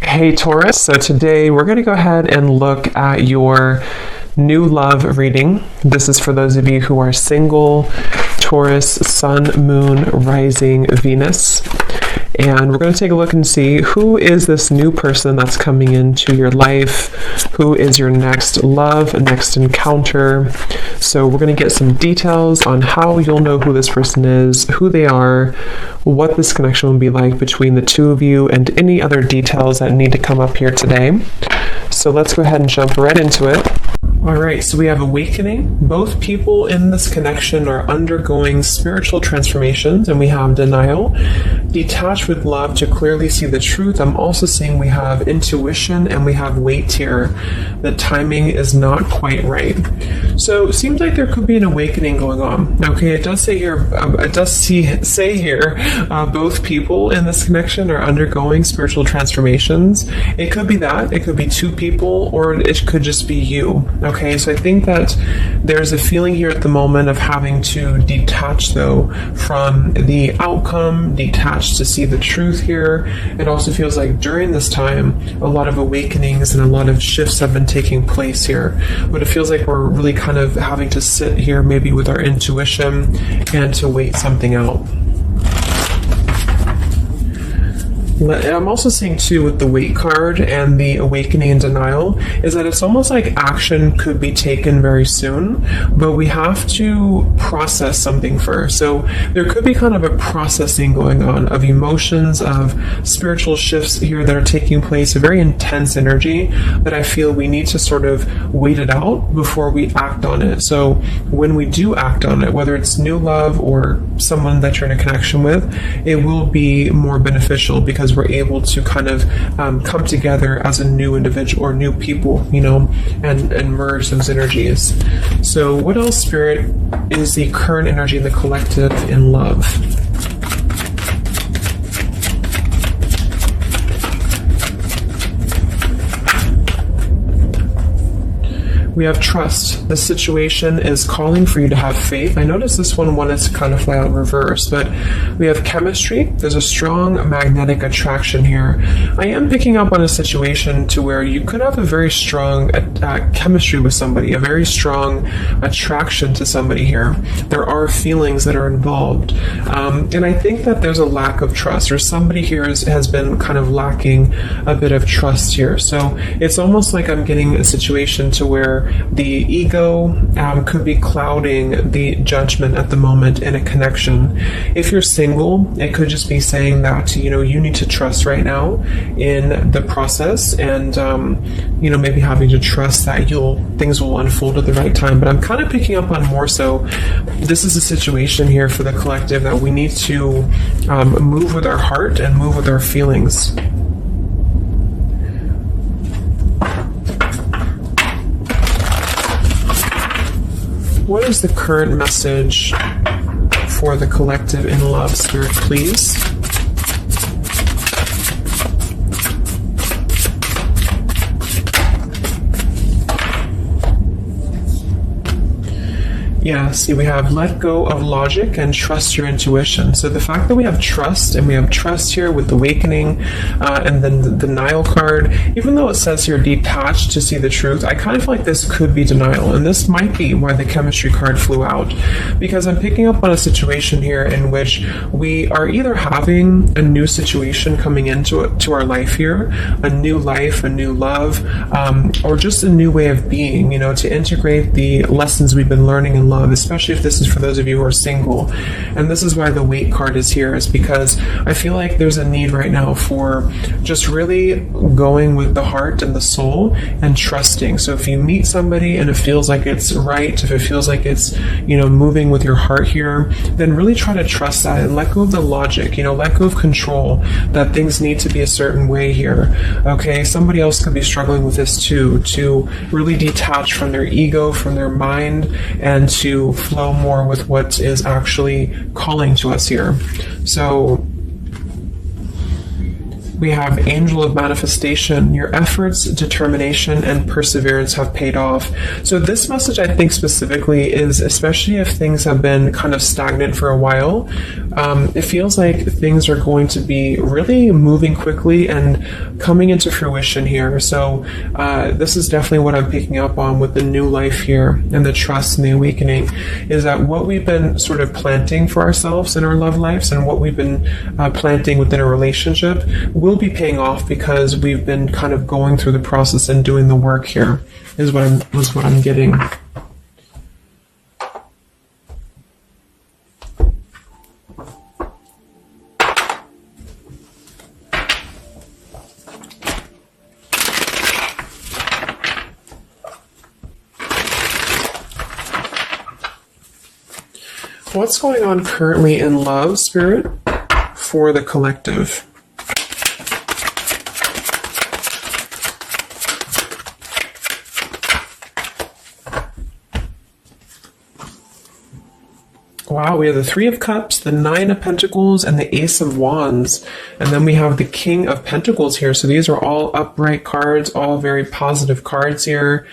Hey Taurus, so today we're going to go ahead and look at your new love reading. This is for those of you who are single, Taurus, Sun, Moon, Rising, Venus. And we're going to take a look and see who is this new person that's coming into your life, who is your next love, next encounter. So we're going to get some details on how you'll know who this person is, who they are, what this connection will be like between the two of you, and any other details that need to come up here today. So let's go ahead and jump right into it. All right, so we have awakening. Both people in this connection are undergoing spiritual transformations, and we have denial. Detach with love to clearly see the truth. I'm also seeing we have intuition and we have weight here. The timing is not quite right. So it seems like there could be an awakening going on. Okay, it does say here, both people in this connection are undergoing spiritual transformations. It could be that, it could be two people, or it could just be you. Okay, so I think that there's a feeling here at the moment of having to detach, though, from the outcome, detach to see the truth here. It also feels like during this time, a lot of awakenings and a lot of shifts have been taking place here. But it feels like we're really kind of having to sit here maybe with our intuition and to wait something out. I'm also seeing too with the weight card and the awakening and denial is that it's almost like action could be taken very soon, but we have to process something first. So there could be kind of a processing going on of emotions, of spiritual shifts here that are taking place, a very intense energy that I feel we need to sort of wait it out before we act on it. So when we do act on it, whether it's new love or someone that you're in a connection with, it will be more beneficial because we're able to kind of come together as a new individual or new people, you know, and merge those energies. So what else, Spirit, is the current energy in the collective in love? We have trust. The situation is calling for you to have faith. I noticed this one wanted to kind of fly out in reverse, but we have chemistry. There's a strong magnetic attraction here. I am picking up on a situation to where you could have a very strong chemistry with somebody, a very strong attraction to somebody here. There are feelings that are involved. And I think that there's a lack of trust, or somebody here has been kind of lacking a bit of trust here. So it's almost like I'm getting a situation to where the ego could be clouding the judgment at the moment in a connection. If you're single, it could just be saying that, you know, you need to trust right now in the process, and you know, maybe having to trust that things will unfold at the right time. But I'm kind of picking up on more so this is a situation here for the collective that we need to move with our heart and move with our feelings. What is the current message for the collective in love, Spirit, please? Yeah, see, we have let go of logic and trust your intuition. So the fact that we have trust, and we have trust here with the awakening, and then the denial card, even though it says here detached to see the truth, I kind of feel like this could be denial. And this might be why the chemistry card flew out. Because I'm picking up on a situation here in which we are either having a new situation coming into our life here, a new life, a new love, or just a new way of being, you know, to integrate the lessons we've been learning in love, especially if this is for those of you who are single. And this is why the weight card is here, is because I feel like there's a need right now for just really going with the heart and the soul and trusting. So if you meet somebody and it feels like it's right, if it feels like it's, you know, moving with your heart here, then really try to trust that and let go of the logic, you know, let go of control, that things need to be a certain way here. Okay, somebody else could be struggling with this too, to really detach from their ego, from their mind, and to flow more with what is actually calling to us here. So we have Angel of Manifestation. Your efforts, determination, and perseverance have paid off. So this message, I think specifically, is especially if things have been kind of stagnant for a while, it feels like things are going to be really moving quickly and coming into fruition here. So this is definitely what I'm picking up on with the new life here and the trust and the awakening, is that what we've been sort of planting for ourselves in our love lives and what we've been planting within a relationship will be paying off, because we've been kind of going through the process and doing the work here, is what I'm getting. What's going on currently in love, Spirit, for the collective? Wow, we have the Three of Cups, the Nine of Pentacles, and the Ace of Wands. And then we have the King of Pentacles here. So these are all upright cards, all very positive cards here.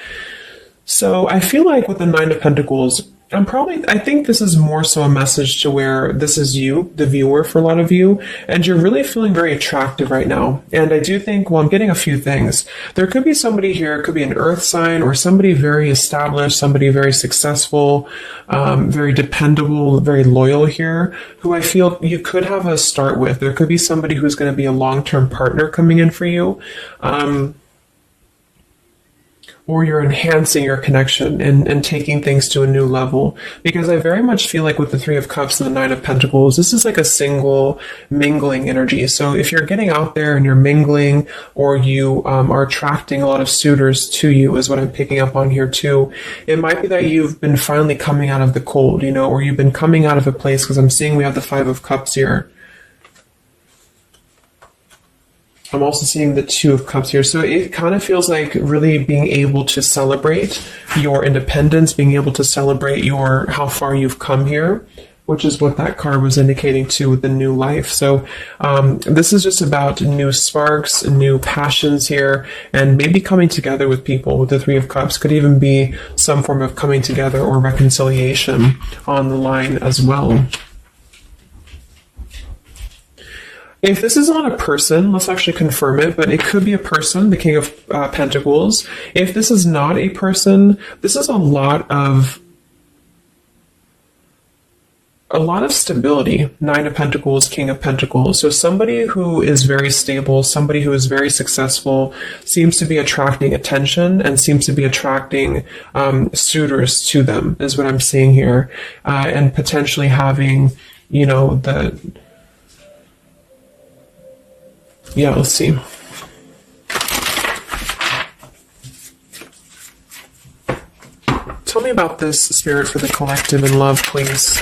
So I feel like with the Nine of Pentacles, I think this is more so a message to where this is you, the viewer, for a lot of you, and you're really feeling very attractive right now. And I do think, well, I'm getting a few things. There could be somebody here, it could be an earth sign or somebody very established, somebody very successful, very dependable, very loyal here, who I feel you could have a start with. There could be somebody who's going to be a long-term partner coming in for you. Or you're enhancing your connection and taking things to a new level. Because I very much feel like with the Three of Cups and the Nine of Pentacles, this is like a single mingling energy. So if you're getting out there and you're mingling, or you are attracting a lot of suitors to you, is what I'm picking up on here too. It might be that you've been finally coming out of the cold, or you've been coming out of a place, because I'm seeing we have the Five of Cups here. I'm also seeing the Two of Cups here. So it kind of feels like really being able to celebrate your independence, being able to celebrate how far you've come here, which is what that card was indicating too with the new life. So this is just about new sparks, new passions here, and maybe coming together with people. With the Three of Cups could even be some form of coming together or reconciliation on the line as well. If this is not a person, let's actually confirm it, but it could be a person, the King of Pentacles. If this is not a person, this is a lot of stability. Nine of Pentacles, King of Pentacles. So somebody who is very stable, somebody who is very successful, seems to be attracting attention and seems to be attracting suitors to them, is what I'm seeing here. And potentially having, yeah, let's see. Tell me about this, Spirit, for the collective in love, please.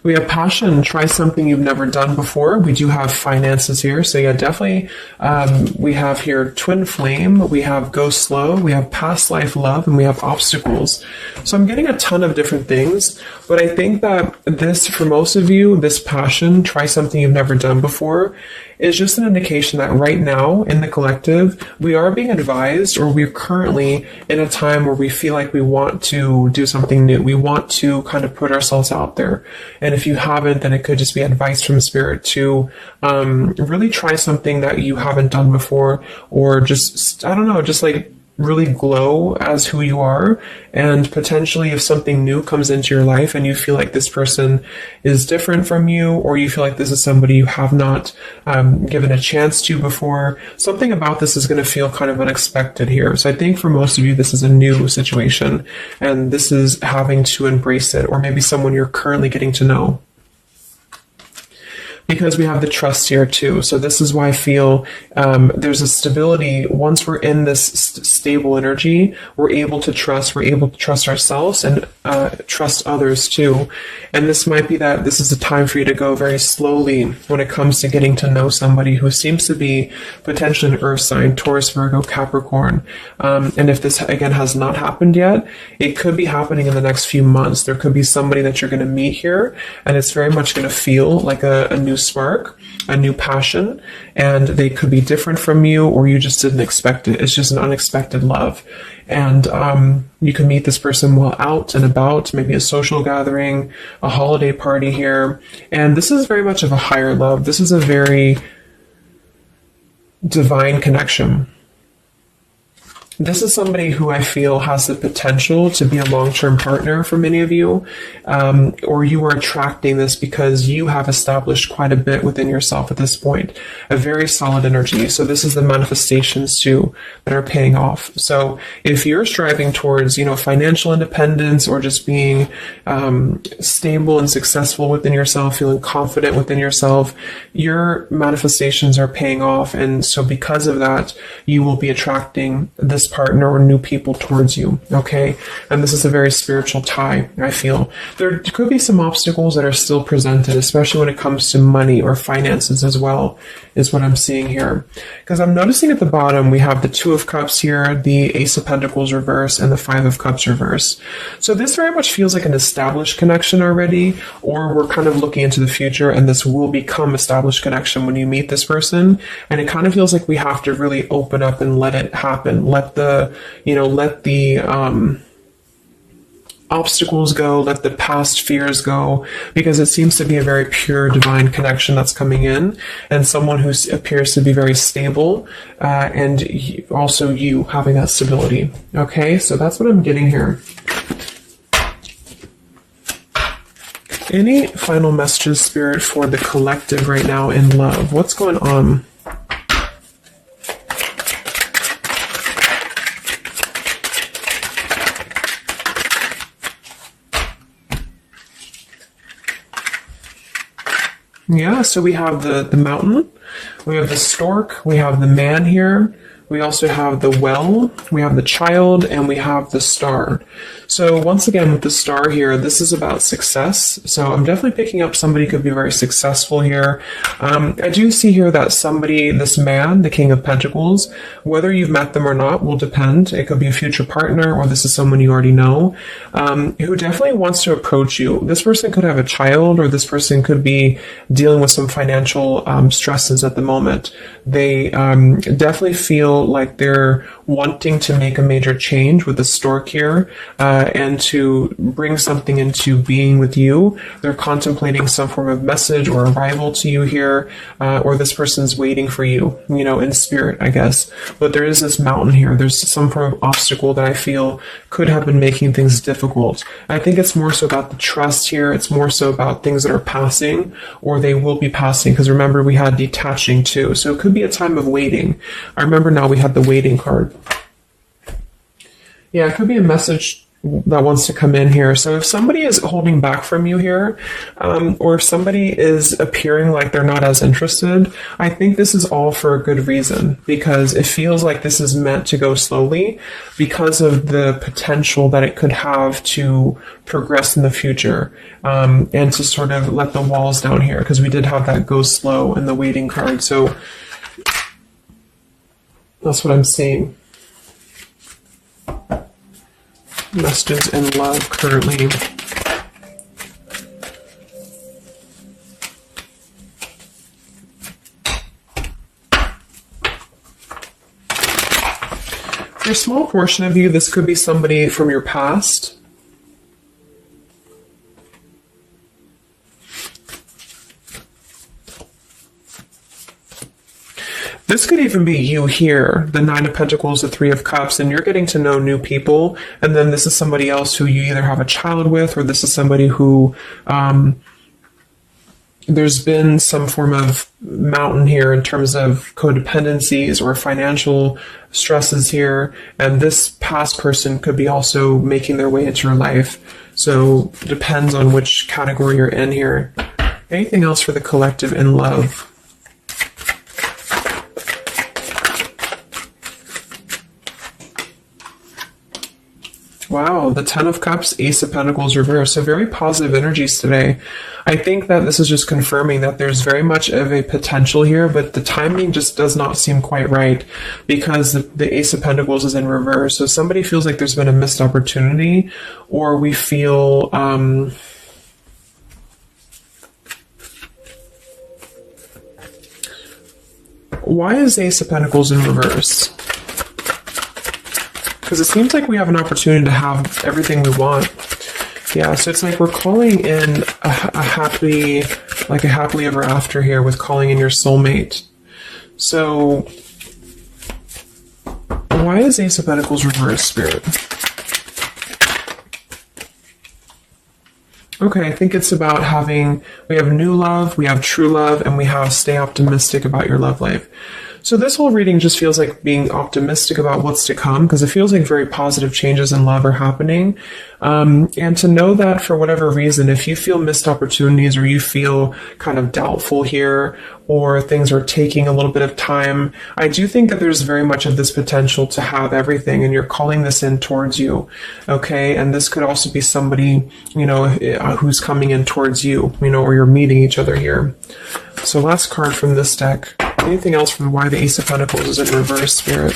We have passion. Try something you've never done before. We do have finances here. So yeah, definitely. We have here twin flame. We have go slow. We have past life love, and we have obstacles. So I'm getting a ton of different things, but I think that this, for most of you, this passion, try something you've never done before, is just an indication that right now in the collective, we are being advised, or we're currently in a time where we feel like we want to do something new. We want to kind of put ourselves out there. And if you haven't, then it could just be advice from Spirit to really try something that you haven't done before, or just, I don't know, just like really glow as who you are. And potentially if something new comes into your life and you feel like this person is different from you, or you feel like this is somebody you have not given a chance to before, something about this is going to feel kind of unexpected here. So I think for most of you, this is a new situation, and this is having to embrace it, or maybe someone you're currently getting to know. Because we have the trust here too. So this is why I feel there's a stability. Once we're in this stable energy, we're able to trust ourselves and trust others too. And this might be that this is a time for you to go very slowly when it comes to getting to know somebody who seems to be potentially an earth sign, Taurus, Virgo, Capricorn. And if this, again, has not happened yet, it could be happening in the next few months. There could be somebody that you're going to meet here, and it's very much going to feel like a new new spark, a new passion, and they could be different from you, or you just didn't expect it. It's just an unexpected love. And you can meet this person while out and about, maybe a social gathering, a holiday party here. And this is very much of a higher love. This is a very divine connection. This is somebody who I feel has the potential to be a long-term partner for many of you, or you are attracting this because you have established quite a bit within yourself at this point, a very solid energy. So this is the manifestations too that are paying off. So if you're striving towards, financial independence, or just being stable and successful within yourself, feeling confident within yourself, your manifestations are paying off. And so because of that, you will be attracting this partner or new people towards you, okay? And this is a very spiritual tie, I feel. There could be some obstacles that are still presented, especially when it comes to money or finances as well, is what I'm seeing here. Because I'm noticing at the bottom, we have the Two of Cups here, the Ace of Pentacles reverse, and the Five of Cups reverse. So this very much feels like an established connection already, or we're kind of looking into the future, and this will become established connection when you meet this person. And it kind of feels like we have to really open up and let it happen. Let the obstacles go, let the past fears go, because it seems to be a very pure divine connection that's coming in, and someone who appears to be very stable, and also you having that stability. Okay, so that's what I'm getting here. Any final messages, Spirit, for the collective right now in love? What's going on? Yeah, so we have the mountain, we have the stork, we have the man here, we also have the well, we have the child, and we have the star. So once again, with the star here, this is about success. So I'm definitely picking up somebody could be very successful here. I do see here that somebody, this man, the King of Pentacles, whether you've met them or not will depend. It could be a future partner, or this is someone you already know, who definitely wants to approach you. This person could have a child, or this person could be dealing with some financial stresses at the moment. They definitely feel like they're wanting to make a major change with the stork here, and to bring something into being with you. They're contemplating some form of message or arrival to you here, or this person's waiting for you, in spirit, I guess. But there is this mountain here. There's some form of obstacle that I feel could have been making things difficult. I think it's more so about the trust here. It's more so about things that are passing, or they will be passing, because remember, we had detaching too. So it could be a time of waiting. I remember now we had the waiting card. Yeah, it could be a message that wants to come in here. So if somebody is holding back from you here, or if somebody is appearing like they're not as interested, I think this is all for a good reason, because it feels like this is meant to go slowly because of the potential that it could have to progress in the future, and to sort of let the walls down here, because we did have that go slow in the waiting card. So that's what I'm seeing. Messages in love currently. For a small portion of you, this could be somebody from your past. This could even be you here, the Nine of Pentacles, the Three of Cups, and you're getting to know new people. And then this is somebody else who you either have a child with, or this is somebody who there's been some form of mountain here in terms of codependencies or financial stresses here. And this past person could be also making their way into your life. So it depends on which category you're in here. Anything else for the collective in love? Wow, the Ten of Cups, Ace of Pentacles reverse. So very positive energies today. I think that this is just confirming that there's very much of a potential here, but the timing just does not seem quite right, because the Ace of Pentacles is in reverse. So somebody feels like there's been a missed opportunity, or we feel why is Ace of Pentacles in reverse? Because it seems like we have an opportunity to have everything we want. Yeah, so it's like we're calling in a happily ever after here with calling in your soulmate. So why is Ace of Pentacles reverse, Spirit? Okay, I think it's about we have new love, we have true love, and we have stay optimistic about your love life. So this whole reading just feels like being optimistic about what's to come, because it feels like very positive changes in love are happening. And to know that for whatever reason, if you feel missed opportunities or you feel kind of doubtful here, or things are taking a little bit of time, I do think that there's very much of this potential to have everything, and you're calling this in towards you. Okay, and this could also be somebody, who's coming in towards you, or you're meeting each other here. So last card from this deck. Anything else from why the Ace of Pentacles is in reverse, Spirit?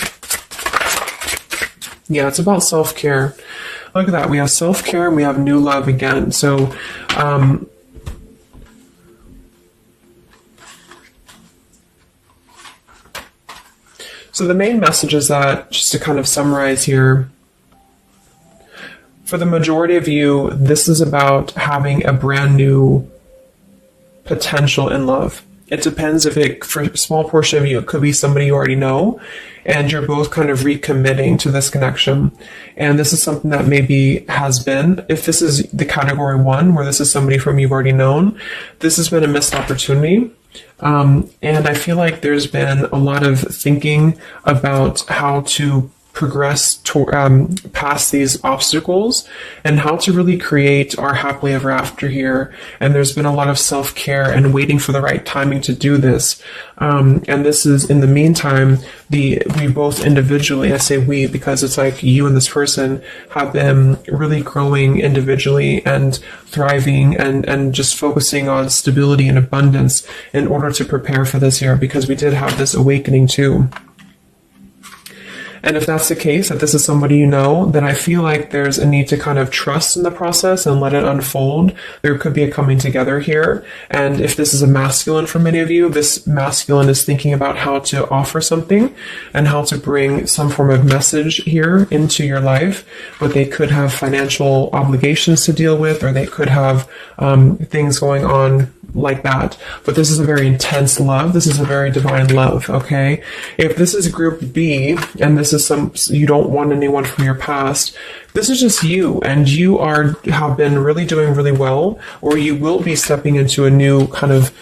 Yeah, it's about self-care. Look at that. We have self-care and we have new love again. So, so the main message is that, just to kind of summarize here, for the majority of you, this is about having a brand new potential in love. It depends for a small portion of you, it could be somebody you already know, and you're both kind of recommitting to this connection. And this is something that maybe has been, if this is the category 1, where this is somebody from you've already known, this has been a missed opportunity. And I feel like there's been a lot of thinking about how to progress past these obstacles and how to really create our happily ever after here. And there's been a lot of self-care and waiting for the right timing to do this. And this is, in the meantime, we both individually, I say we because it's like you and this person have been really growing individually and thriving and just focusing on stability and abundance in order to prepare for this year, because we did have this awakening too. And if that's the case, that this is somebody you know, then I feel like there's a need to kind of trust in the process and let it unfold. There could be a coming together here. And if this is a masculine for many of you, this masculine is thinking about how to offer something and how to bring some form of message here into your life. But they could have financial obligations to deal with, or they could have things going on like that. But this is a very intense love. This is a very divine love, okay? If this is group B, and this is you don't want anyone from your past, this is just you, and you have been really doing really well, or you will be stepping into a new kind of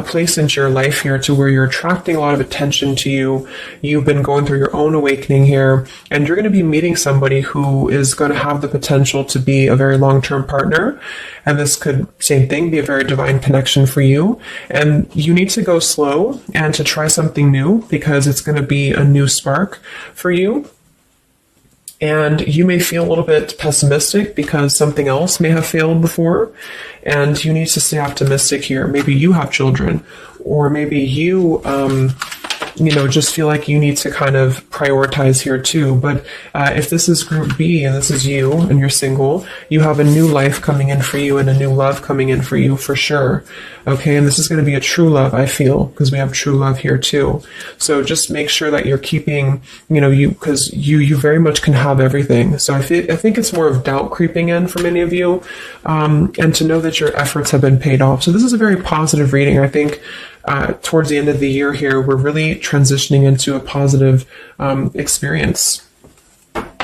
place into your life here, to where you're attracting a lot of attention to you. You've been going through your own awakening here, and you're going to be meeting somebody who is going to have the potential to be a very long-term partner. And this could, same thing, be a very divine connection for you. And you need to go slow and to try something new, because it's going to be a new spark for you. And you may feel a little bit pessimistic because something else may have failed before, and you need to stay optimistic here. Maybe you have children, or maybe you, just feel like you need to kind of prioritize here too. But if this is group B and this is you and you're single, you have a new life coming in for you and a new love coming in for you for sure. Okay, and this is going to be a true love, I feel, because we have true love here too. So just make sure that you're keeping, because you very much can have everything. So I think it's more of doubt creeping in for many of you, and to know that your efforts have been paid off. So this is a very positive reading. I think towards the end of the year here, we're really transitioning into a positive experience. Let's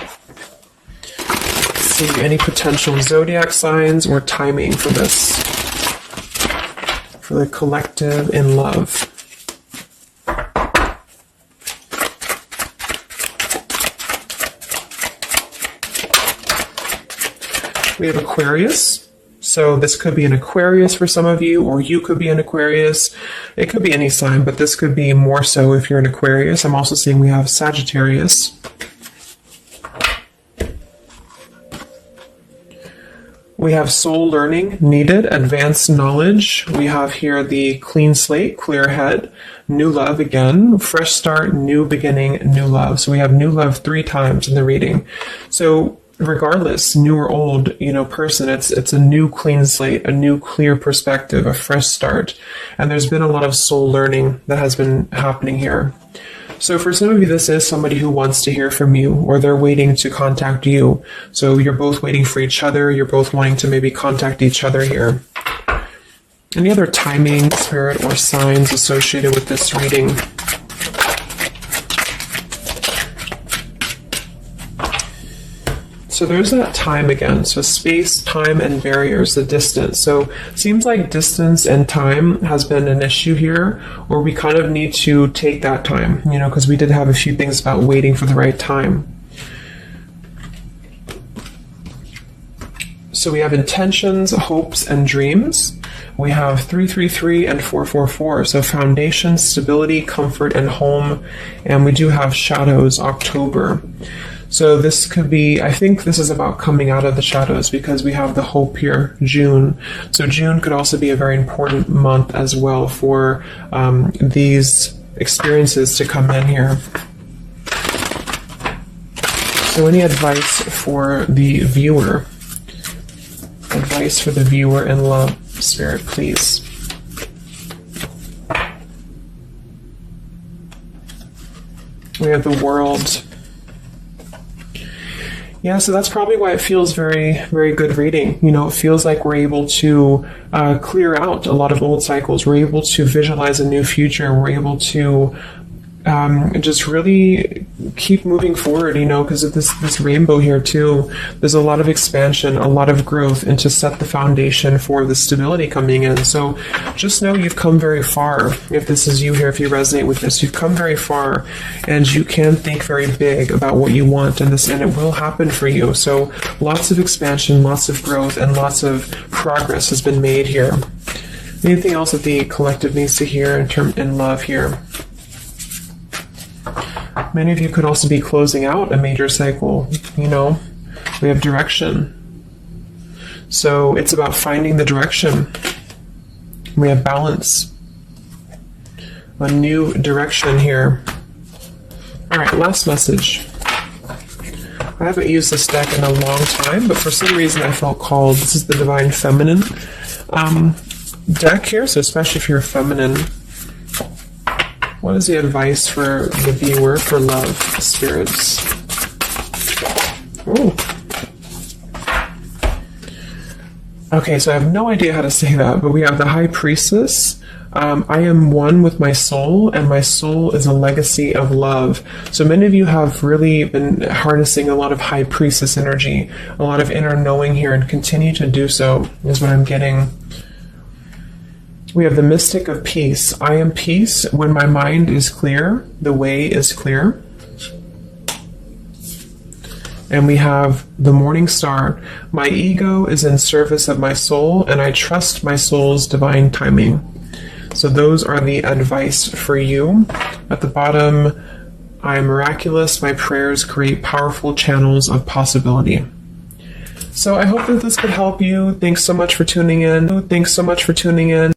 see, any potential zodiac signs or timing for this, for the collective in love. We have Aquarius. So this could be an Aquarius for some of you, or you could be an Aquarius. It could be any sign, but this could be more so if you're an Aquarius. I'm also seeing we have Sagittarius. We have soul learning needed, advanced knowledge. We have here the clean slate, clear head, new love again, fresh start, new beginning, new love. So we have new love 3 times in the reading. So regardless, new or old, person, it's a new clean slate, a new clear perspective, a fresh start. And there's been a lot of soul learning that has been happening here. So for some of you, this is somebody who wants to hear from you, or they're waiting to contact you. So you're both waiting for each other. You're both wanting to maybe contact each other here. Any other timing, spirit, or signs associated with this reading? So there's that time again. So space, time, and barriers, the distance. So it seems like distance and time has been an issue here, or we kind of need to take that time, because we did have a few things about waiting for the right time. So we have intentions, hopes, and dreams. We have 333 and 444. So foundation, stability, comfort, and home. And we do have shadows, October. So this could be, I think this is about coming out of the shadows, because we have the hope here, June. So June could also be a very important month as well for these experiences to come in here. So any advice for the viewer? Advice for the viewer in love, Spirit, please. We have the World. Yeah, so that's probably why it feels very, very good reading. It feels like we're able to clear out a lot of old cycles. We're able to visualize a new future. We're able to just really keep moving forward, because of this rainbow here too. There's a lot of expansion, a lot of growth, and to set the foundation for the stability coming in. So just know you've come very far. If this is you here, if you resonate with this, you've come very far, and you can think very big about what you want, and it will happen for you. So lots of expansion, lots of growth, and lots of progress has been made here. Anything else that the collective needs to hear in love here? Many of you could also be closing out a major cycle. We have direction. So it's about finding the direction. We have balance. A new direction here. All right, last message. I haven't used this deck in a long time, but for some reason I felt called. This is the Divine Feminine deck here, so especially if you're feminine. What is the advice for the viewer for love, spirits? Ooh. Okay, so I have no idea how to say that, but we have the High Priestess. I am one with my soul, and my soul is a legacy of love. So many of you have really been harnessing a lot of High Priestess energy, a lot of inner knowing here, and continue to do so, is what I'm getting. We have the Mystic of Peace. I am peace. When my mind is clear, the way is clear. And we have the Morning Star. My ego is in service of my soul, and I trust my soul's divine timing. So those are the advice for you. At the bottom, I am miraculous. My prayers create powerful channels of possibility. So I hope that this could help you. Thanks so much for tuning in.